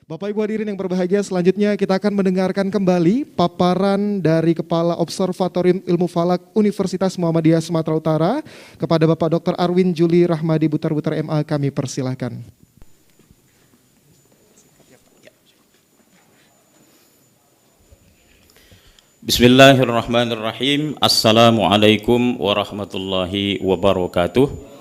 Bapak Ibu hadirin yang berbahagia, selanjutnya kita akan mendengarkan kembali paparan dari Kepala Observatorium Ilmu Falak Universitas Muhammadiyah Sumatera Utara kepada Bapak Dr. Arwin Juli Rahmadi Butar-Butar MA, kami persilahkan. Bismillahirrahmanirrahim. Assalamualaikum warahmatullahi wabarakatuh.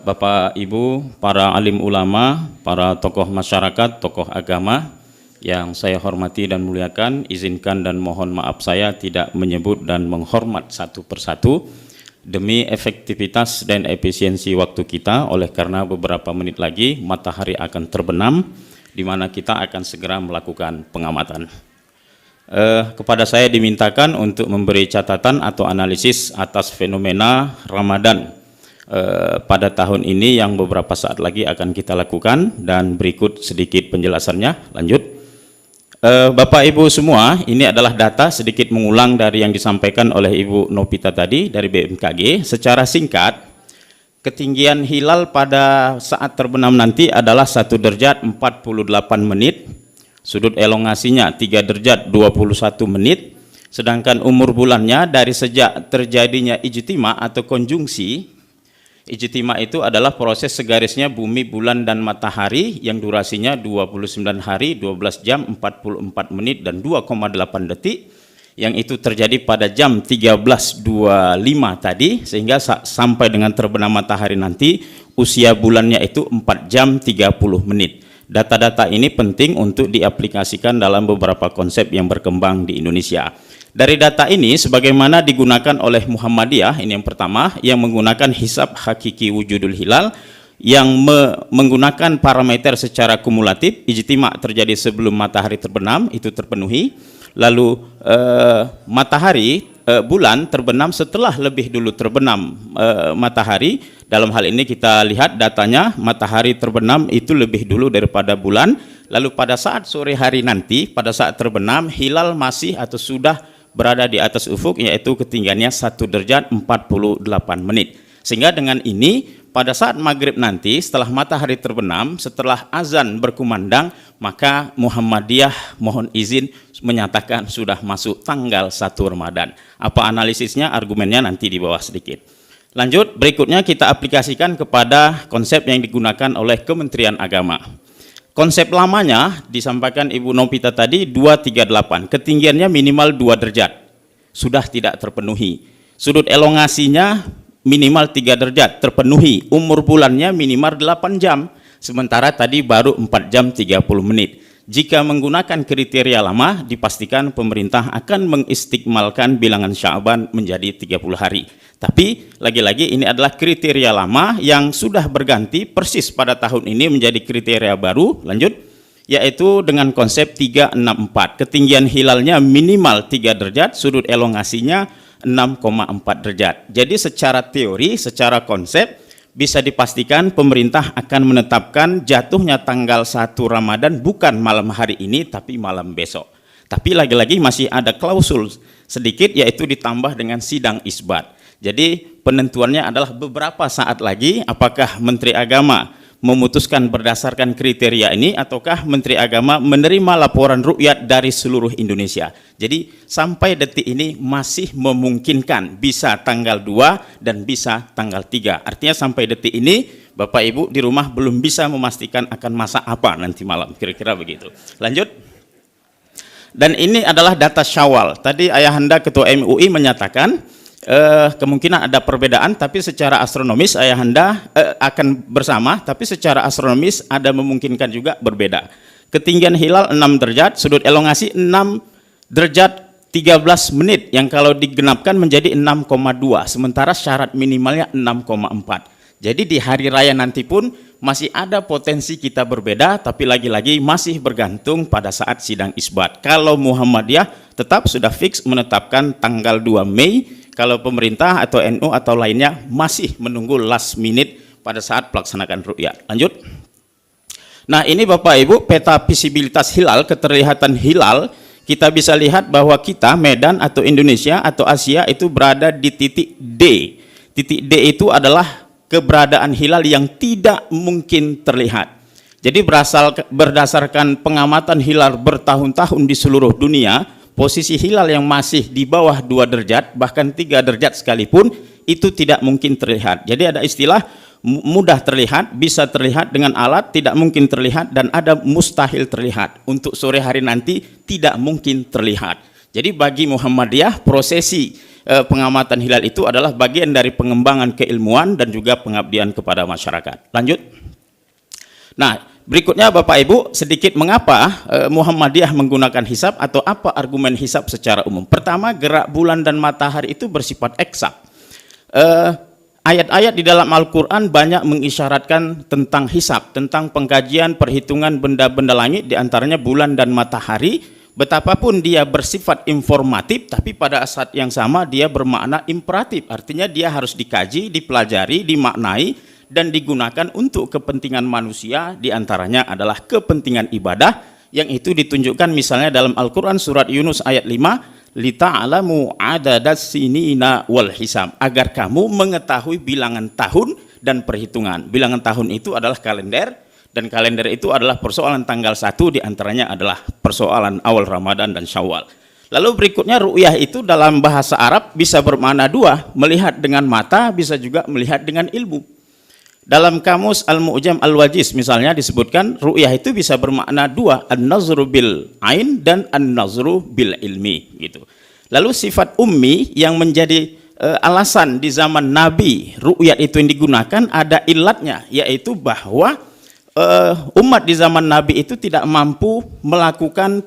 Bapak, Ibu, para alim ulama, para tokoh masyarakat, tokoh agama yang saya hormati dan muliakan, izinkan dan mohon maaf saya tidak menyebut dan menghormat satu persatu demi efektivitas dan efisiensi waktu kita, oleh karena beberapa menit lagi matahari akan terbenam, di mana kita akan segera melakukan pengamatan. Kepada saya dimintakan untuk memberi catatan atau analisis atas fenomena Ramadan pada tahun ini yang beberapa saat lagi akan kita lakukan, dan berikut sedikit penjelasannya. Lanjut. Bapak Ibu semua, ini adalah data sedikit mengulang dari yang disampaikan oleh Ibu Nopita tadi dari BMKG. Secara singkat, ketinggian hilal pada saat terbenam nanti adalah 1 derajat 48 menit, sudut elongasinya 3 derajat 21 menit, sedangkan umur bulannya dari sejak terjadinya ijtima atau konjungsi. Ijtima itu adalah proses segarisnya bumi, bulan, dan matahari yang durasinya 29 hari, 12 jam, 44 menit, dan 2,8 detik, yang itu terjadi pada jam 13.25 tadi, sehingga sampai dengan terbenam matahari nanti usia bulannya itu 4 jam 30 menit. Data-data ini penting untuk diaplikasikan dalam beberapa konsep yang berkembang di Indonesia. Dari data ini, sebagaimana digunakan oleh Muhammadiyah, ini yang pertama, yang menggunakan hisab hakiki wujudul hilal, yang menggunakan parameter secara kumulatif, ijtima terjadi sebelum matahari terbenam, itu terpenuhi. Lalu bulan terbenam setelah lebih dulu terbenam matahari. Dalam hal ini kita lihat datanya, matahari terbenam itu lebih dulu daripada bulan. Lalu pada saat sore hari nanti, pada saat terbenam, hilal masih atau sudah berada di atas ufuk, yaitu ketinggiannya 1 derajat 48 menit. Sehingga dengan ini, pada saat maghrib nanti, setelah matahari terbenam, setelah azan berkumandang, maka Muhammadiyah mohon izin menyatakan sudah masuk tanggal 1 Ramadan. Apa analisisnya, argumennya nanti di bawah sedikit. Lanjut, berikutnya kita aplikasikan kepada konsep yang digunakan oleh Kementerian Agama. Konsep lamanya disampaikan Ibu Nopita tadi 238, ketinggiannya minimal 2 derajat, sudah tidak terpenuhi. Sudut elongasinya minimal 3 derajat, terpenuhi. Umur bulannya minimal 8 jam, sementara tadi baru 4 jam 30 menit. Jika menggunakan kriteria lama, dipastikan pemerintah akan mengistikmalkan bilangan Sya'ban menjadi 30 hari. Tapi lagi-lagi ini adalah kriteria lama yang sudah berganti persis pada tahun ini menjadi kriteria baru. Lanjut, yaitu dengan konsep 364. Ketinggian hilalnya minimal 3 derajat, sudut elongasinya 6,4 derajat. Jadi secara teori, secara konsep bisa dipastikan pemerintah akan menetapkan jatuhnya tanggal 1 Ramadan bukan malam hari ini tapi malam besok. Tapi lagi-lagi masih ada klausul sedikit, yaitu ditambah dengan sidang isbat. Jadi penentuannya adalah beberapa saat lagi, apakah Menteri Agama memutuskan berdasarkan kriteria ini ataukah Menteri Agama menerima laporan rukyat dari seluruh Indonesia. Jadi sampai detik ini masih memungkinkan bisa tanggal 2 dan bisa tanggal 3. Artinya sampai detik ini Bapak Ibu di rumah belum bisa memastikan akan masak apa nanti malam, kira-kira begitu. Lanjut. Dan ini adalah data Syawal. Tadi Ayahanda Ketua MUI menyatakan kemungkinan ada perbedaan, tapi secara astronomis Ayahanda akan bersama, tapi secara astronomis ada memungkinkan juga berbeda. Ketinggian hilal 6 derajat, sudut elongasi 6 derajat 13 menit, yang kalau digenapkan menjadi 6,2, sementara syarat minimalnya 6,4. Jadi di hari raya nanti pun masih ada potensi kita berbeda, tapi lagi-lagi masih bergantung pada saat sidang isbat. Kalau Muhammadiyah tetap sudah fix menetapkan tanggal 2 Mei, kalau pemerintah atau NU atau lainnya masih menunggu last minute pada saat pelaksanakan ru'yat. Lanjut. Nah, ini Bapak Ibu peta visibilitas hilal, keterlihatan hilal. Kita bisa lihat bahwa kita, Medan atau Indonesia atau Asia itu berada di titik D. Titik D itu adalah keberadaan hilal yang tidak mungkin terlihat. Jadi berdasarkan pengamatan hilal bertahun-tahun di seluruh dunia, posisi hilal yang masih di bawah 2 derajat, bahkan 3 derajat sekalipun, itu tidak mungkin terlihat. Jadi ada istilah mudah terlihat, bisa terlihat dengan alat, tidak mungkin terlihat, dan ada mustahil terlihat. Untuk sore hari nanti tidak mungkin terlihat. Jadi bagi Muhammadiyah, prosesi pengamatan hilal itu adalah bagian dari pengembangan keilmuan dan juga pengabdian kepada masyarakat. Lanjut. Nah, berikutnya Bapak Ibu, sedikit mengapa Muhammadiyah menggunakan hisab atau apa argumen hisab secara umum. Pertama, gerak bulan dan matahari itu bersifat eksak. Ayat-ayat di dalam Al-Quran banyak mengisyaratkan tentang hisab, tentang pengkajian perhitungan benda-benda langit, diantaranya bulan dan matahari. Betapapun dia bersifat informatif, tapi pada saat yang sama dia bermakna imperatif. Artinya dia harus dikaji, dipelajari, dimaknai, dan digunakan untuk kepentingan manusia, diantaranya adalah kepentingan ibadah, yang itu ditunjukkan misalnya dalam Al-Quran surat Yunus ayat 5, lita'alamu adadas sinina wal hisab, agar kamu mengetahui bilangan tahun dan perhitungan. Bilangan tahun itu adalah kalender, dan kalender itu adalah persoalan tanggal 1, diantaranya adalah persoalan awal Ramadan dan Syawal. Lalu berikutnya ru'yah itu dalam bahasa Arab bisa bermakna dua, melihat dengan mata, bisa juga melihat dengan ilmu. Dalam kamus Al-Mu'jam Al-Wajiz misalnya disebutkan ru'yah itu bisa bermakna dua, an-nazru bil ain dan an-nazru bil ilmi gitu. Lalu sifat ummi yang menjadi alasan di zaman Nabi ru'yat itu yang digunakan ada ilatnya, yaitu bahwa umat di zaman Nabi itu tidak mampu melakukan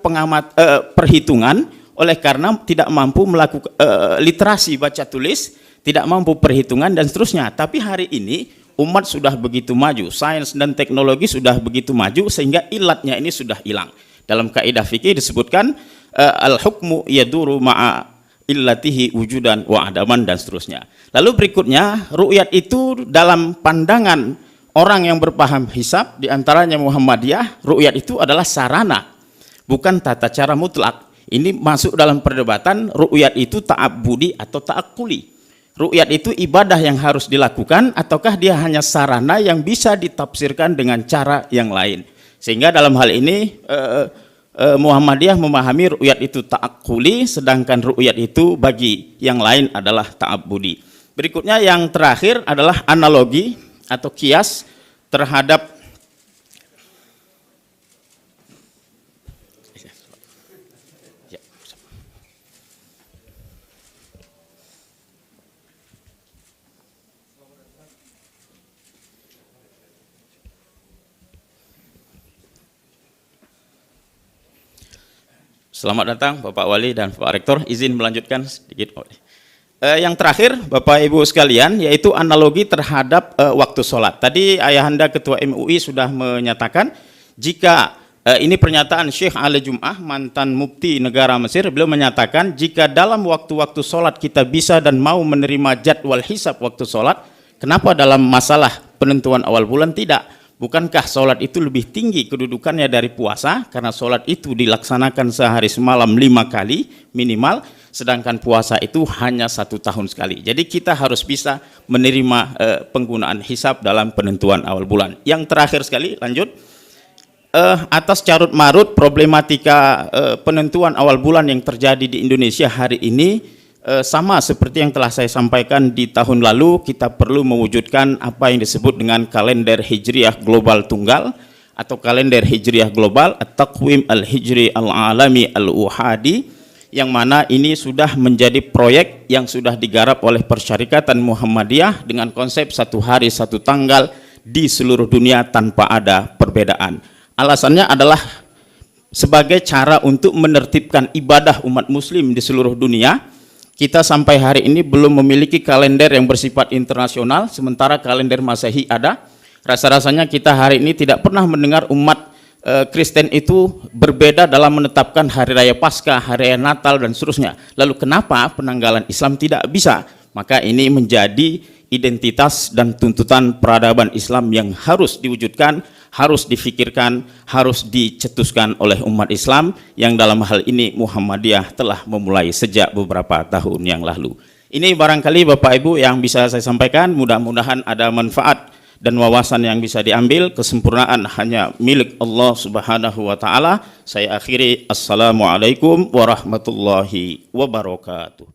perhitungan, oleh karena tidak mampu melakukan literasi baca tulis, tidak mampu perhitungan dan seterusnya. Tapi hari ini umat sudah begitu maju, sains dan teknologi sudah begitu maju sehingga ilatnya ini sudah hilang. Dalam kaidah fikih disebutkan al-hukmu yaduru ma'a illatihi wujudan wa adaman dan seterusnya. Lalu berikutnya ru'yat itu dalam pandangan orang yang berpaham hisab, diantaranya Muhammadiyah, ru'yat itu adalah sarana, bukan tata cara mutlak. Ini masuk dalam perdebatan ru'yat itu ta'abbudi atau ta'akkuli. Ru'yat itu ibadah yang harus dilakukan ataukah dia hanya sarana yang bisa ditafsirkan dengan cara yang lain. Sehingga dalam hal ini Muhammadiyah memahami ru'yat itu ta'akkuli, sedangkan ru'yat itu bagi yang lain adalah ta'abbudi. Berikutnya yang terakhir adalah analogi atau kias terhadap Selamat datang Bapak Wali dan Pak Rektor, izin melanjutkan sedikit. Yang terakhir Bapak Ibu sekalian, yaitu analogi terhadap waktu sholat. Tadi Ayahanda Ketua MUI sudah menyatakan, jika ini pernyataan Syekh Ali Jum'ah, mantan mufti negara Mesir, beliau menyatakan jika dalam waktu-waktu sholat kita bisa dan mau menerima jadwal hisab waktu sholat, kenapa dalam masalah penentuan awal bulan tidak? Bukankah sholat itu lebih tinggi kedudukannya dari puasa? Karena sholat itu dilaksanakan sehari semalam 5 kali minimal, sedangkan puasa itu hanya 1 tahun sekali. Jadi kita harus bisa menerima penggunaan hisab dalam penentuan awal bulan. Yang terakhir sekali, lanjut. Atas carut marut problematika penentuan awal bulan yang terjadi di Indonesia hari ini, sama seperti yang telah saya sampaikan di tahun lalu, kita perlu mewujudkan apa yang disebut dengan kalender Hijriyah Global Tunggal atau kalender Hijriyah Global, At-Taqwim Al-Hijri Al-Alami Al-Uhadi, yang mana ini sudah menjadi proyek yang sudah digarap oleh Persyarikatan Muhammadiyah dengan konsep 1 hari 1 tanggal di seluruh dunia tanpa ada perbedaan. Alasannya adalah sebagai cara untuk menertibkan ibadah umat muslim di seluruh dunia. Kita sampai hari ini belum memiliki kalender yang bersifat internasional, sementara kalender Masehi ada. Rasa-rasanya kita hari ini tidak pernah mendengar umat Kristen itu berbeda dalam menetapkan hari raya Paskah, hari raya Natal dan seterusnya. Lalu kenapa penanggalan Islam tidak bisa? Maka ini menjadi identitas dan tuntutan peradaban Islam yang harus diwujudkan, harus difikirkan, harus dicetuskan oleh umat Islam yang dalam hal ini Muhammadiyah telah memulai sejak beberapa tahun yang lalu. Ini barangkali Bapak Ibu yang bisa saya sampaikan, mudah-mudahan ada manfaat dan wawasan yang bisa diambil. Kesempurnaan hanya milik Allah Subhanahu wa taala. Saya akhiri, assalamualaikum warahmatullahi wabarakatuh.